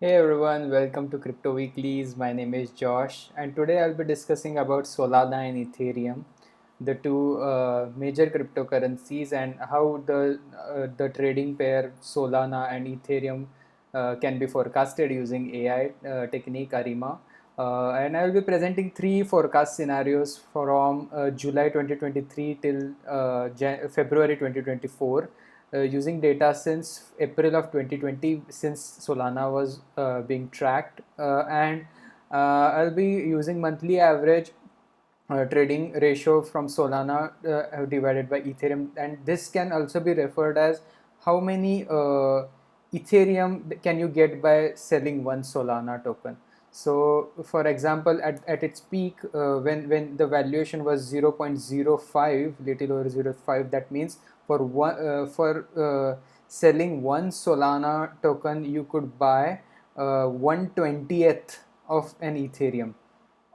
Hey everyone, welcome to Crypto Weeklies. My name is Josh, and today I'll be discussing about Solana and Ethereum, the two major cryptocurrencies, and how the trading pair Solana and Ethereum can be forecasted using AI technique Arima. And I will be presenting three forecast scenarios from July 2023 till February 2024 using data since April of 2020, since Solana was being tracked, and I'll be using monthly average trading ratio from Solana divided by Ethereum, and this can also be referred as how many Ethereum can you get by selling one Solana token. So, for example, at its peak, when the valuation was 0.05, little over 0.5, that means for selling one Solana token, you could buy 1/20th of an Ethereum,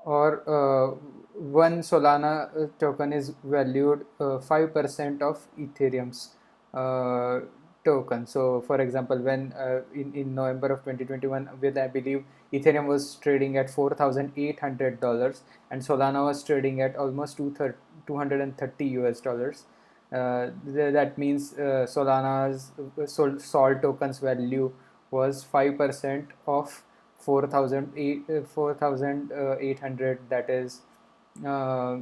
or one Solana token is valued 5% of Ethereum's uh, token. So, for example, when in November of 2021, when I believe Ethereum was trading at $4,800 and Solana was trading at almost 230 US dollars. That means Solana's Sol tokens value was 5% of 4,800. Uh,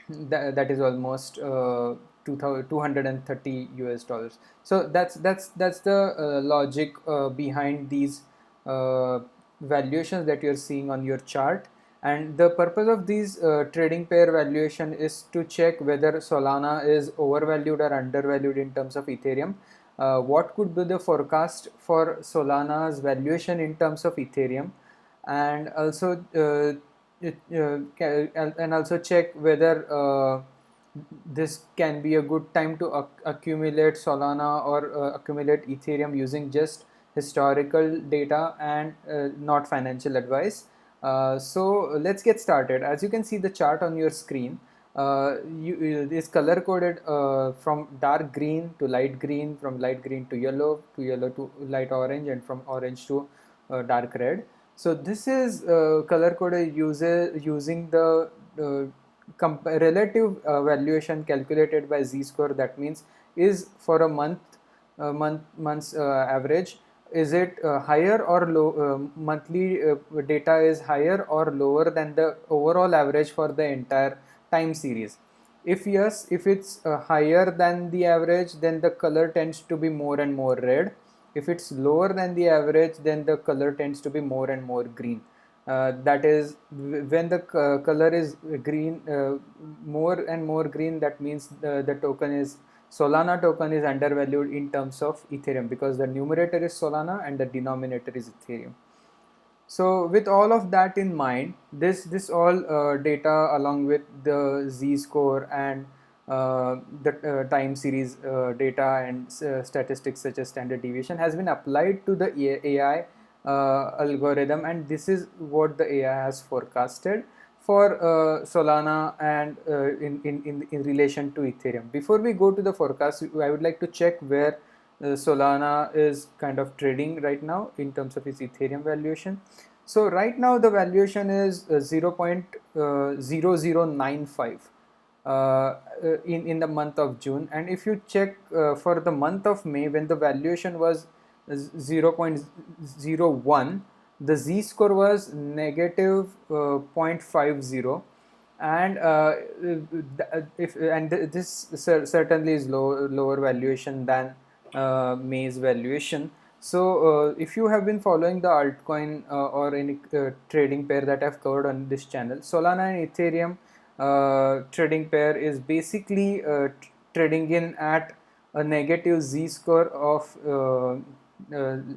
that is almost 230 US dollars. So that's the logic behind these uh, valuations that you're seeing on your chart. And the purpose of these trading pair valuation is to check whether Solana is overvalued or undervalued in terms of Ethereum. What could be the forecast for Solana's valuation in terms of Ethereum, and also and also check whether this can be a good time to accumulate Solana or accumulate Ethereum using just historical data and not financial advice. So let's get started. As you can see the chart on your screen, is color coded from dark green to light green, from light green to yellow to light orange, and from orange to dark red. So this is color coded using the relative valuation calculated by z-score. That means, is for a month's average, is it higher or low, monthly data is higher or lower than the overall average for the entire time series. If yes, if it's higher than the average, then the color tends to be more and more red. If it's lower than the average, then the color tends to be more and more green. That is, when the color is green, more and more green, that means the token is Solana token is undervalued in terms of Ethereum, because the numerator is Solana and the denominator is Ethereum. So with all of that in mind, this all data, along with the z-score and the time series data and statistics such as standard deviation, has been applied to the AI algorithm, and this is what the AI has forecasted for Solana and in relation to Ethereum. Before we go to the forecast, I would like to check where Solana is kind of trading right now in terms of its Ethereum valuation. So right now the valuation is 0.0095 in the month of June, and if you check for the month of May, when the valuation was 0.01, the z-score was negative 0.50, and this certainly is lower valuation than May's valuation. So if you have been following the altcoin or any trading pair that I've covered on this channel, Solana and Ethereum trading pair is basically trading in at a negative z-score of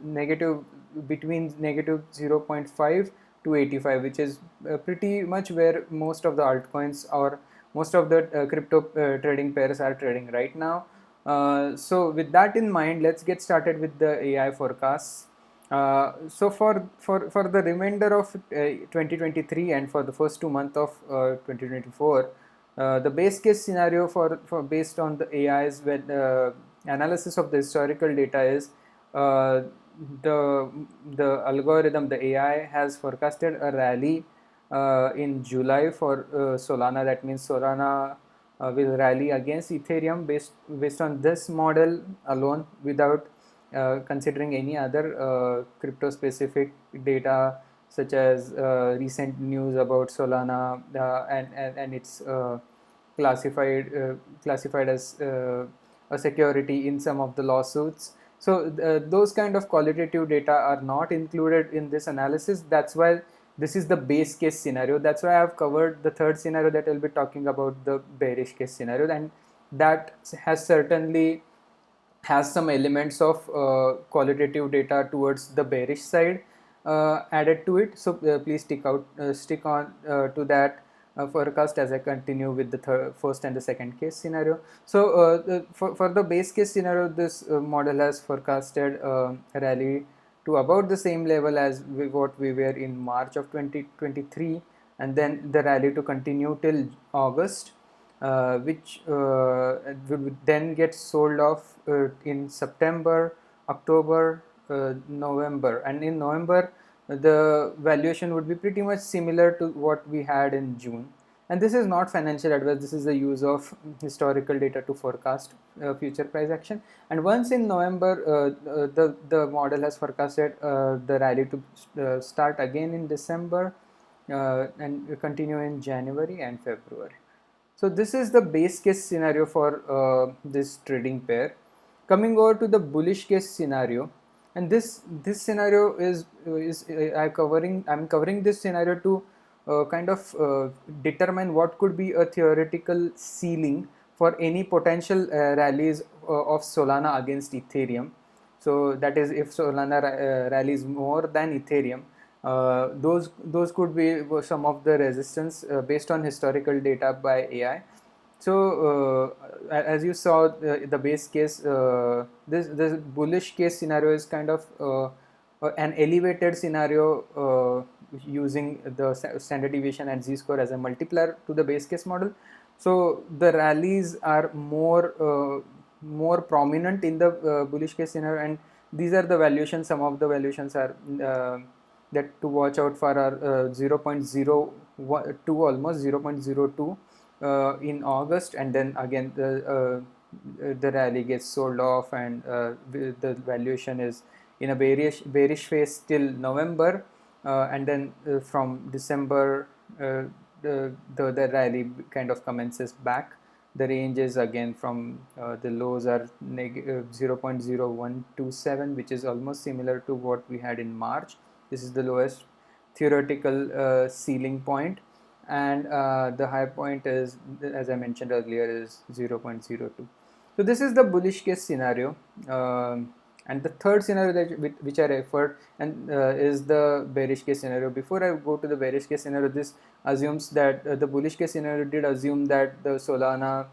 negative, between negative 0.5 to 85, which is pretty much where most of the altcoins or most of the crypto trading pairs are trading right now. So with that in mind, let's get started with the AI forecasts. So for the remainder of 2023 and for the first 2 months of 2024, the base case scenario for based on the AI's analysis of the historical data is uh, the algorithm, the AI has forecasted a rally in July for Solana. That means Solana will rally against Ethereum based on this model alone, without considering any other crypto specific data, such as recent news about Solana and its classified classified as a security in some of the lawsuits. So those kind of qualitative data are not included in this analysis. That's why this is the base case scenario. That's why I have covered the third scenario that I'll be talking about, the bearish case scenario, and that has certainly has some elements of qualitative data towards the bearish side added to it. So please stick on to that forecast as I continue with the first and the second case scenario. So for the base case scenario, this model has forecasted a rally to about the same level as what we were in March of 2023, and then the rally to continue till August, which would then get sold off in September, October, November, and in November the valuation would be pretty much similar to what we had in June. And this is not financial advice, this is the use of historical data to forecast future price action. And once in November, the model has forecasted the rally to start again in December and continue in January and February. So this is the base case scenario for this trading pair. Coming over to the bullish case scenario, and this scenario is I'm covering this scenario to kind of determine what could be a theoretical ceiling for any potential rallies of Solana against Ethereum. So that is, if Solana rallies more than Ethereum, those could be some of the resistance based on historical data by AI. So as you saw, the base case, this bullish case scenario is kind of an elevated scenario using the standard deviation and z-score as a multiplier to the base case model. So the rallies are more prominent in the bullish case scenario, and these are the valuations. Some of the valuations are that to watch out for are 0.02, almost 0.02 in August, and then again the rally gets sold off, and the valuation is in a bearish phase till November, and then from December the rally kind of commences back. The range is again from the lows are 0.0127, which is almost similar to what we had in March. This is the lowest theoretical ceiling point, and the high point is, as I mentioned earlier, is 0.02. So this is the bullish case scenario. And the third scenario which I referred and is the bearish case scenario. Before I go to the bearish case scenario, this assumes that the bullish case scenario did assume that the Solana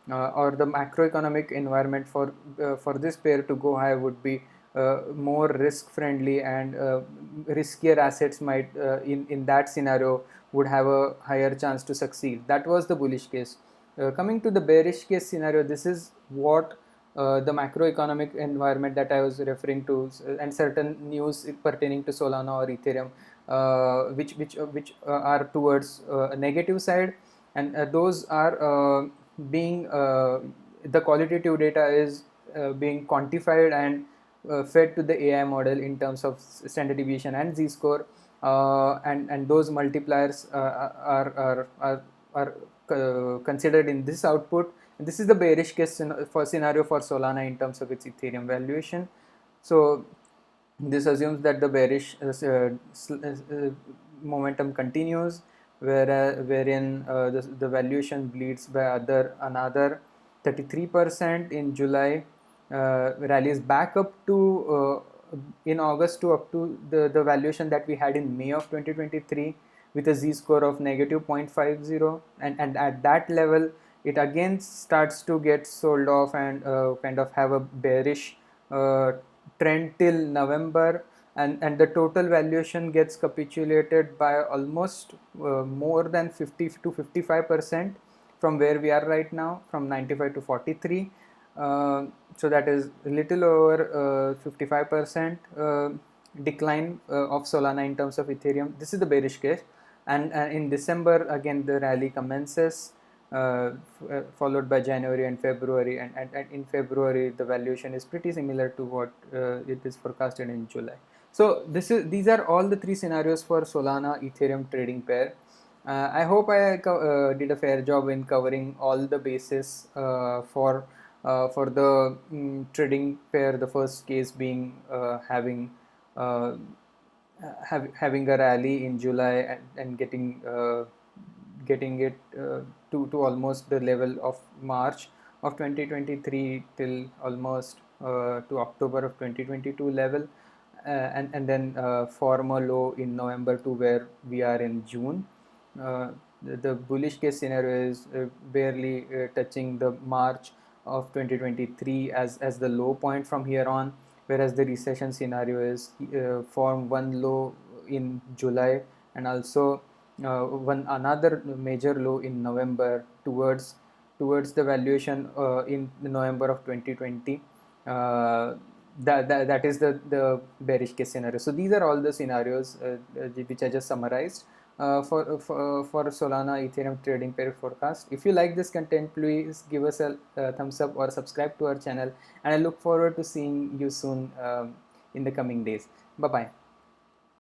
or the macroeconomic environment for this pair to go high would be more risk friendly, and riskier assets might in that scenario would have a higher chance to succeed. That was the bullish case. Coming to the bearish case scenario, this is what the macroeconomic environment that I was referring to, and certain news pertaining to Solana or Ethereum, which are towards a negative side, and those are being the qualitative data is being quantified and fed to the AI model in terms of standard deviation and z-score, and those multipliers are considered in this output. And this is the bearish case scenario for Solana in terms of its Ethereum valuation. So this assumes that the bearish momentum continues, wherein the valuation bleeds by another 33% in July, rallies back up to in August to up to the valuation that we had in May of 2023 with a z-score of negative 0.50, and at that level it again starts to get sold off and kind of have a bearish trend till November, and the total valuation gets capitulated by almost more than 50 to 55% from where we are right now, from 95 to 43. So that is a little over 55% decline of Solana in terms of Ethereum. This is the bearish case, and in December again the rally commences, followed by January and February, and in February the valuation is pretty similar to what it is forecasted in July. So these are all the three scenarios for Solana Ethereum trading pair. I hope I did a fair job in covering all the bases for the trading pair. The first case being uh, having a rally in July and getting it to almost the level of March of 2023 till almost to October of 2022 level, and then form a low in November to where we are in June. The bullish case scenario is barely touching the March of 2023 as the low point from here on, whereas the recession scenario is form one low in July and also one another major low in November towards the valuation in November of 2020. That is the bearish case scenario. So these are all the scenarios which I just summarized for Solana Ethereum trading pair forecast. If you like this content, please give us a thumbs up or subscribe to our channel, and I look forward to seeing you soon in the coming days. Bye bye.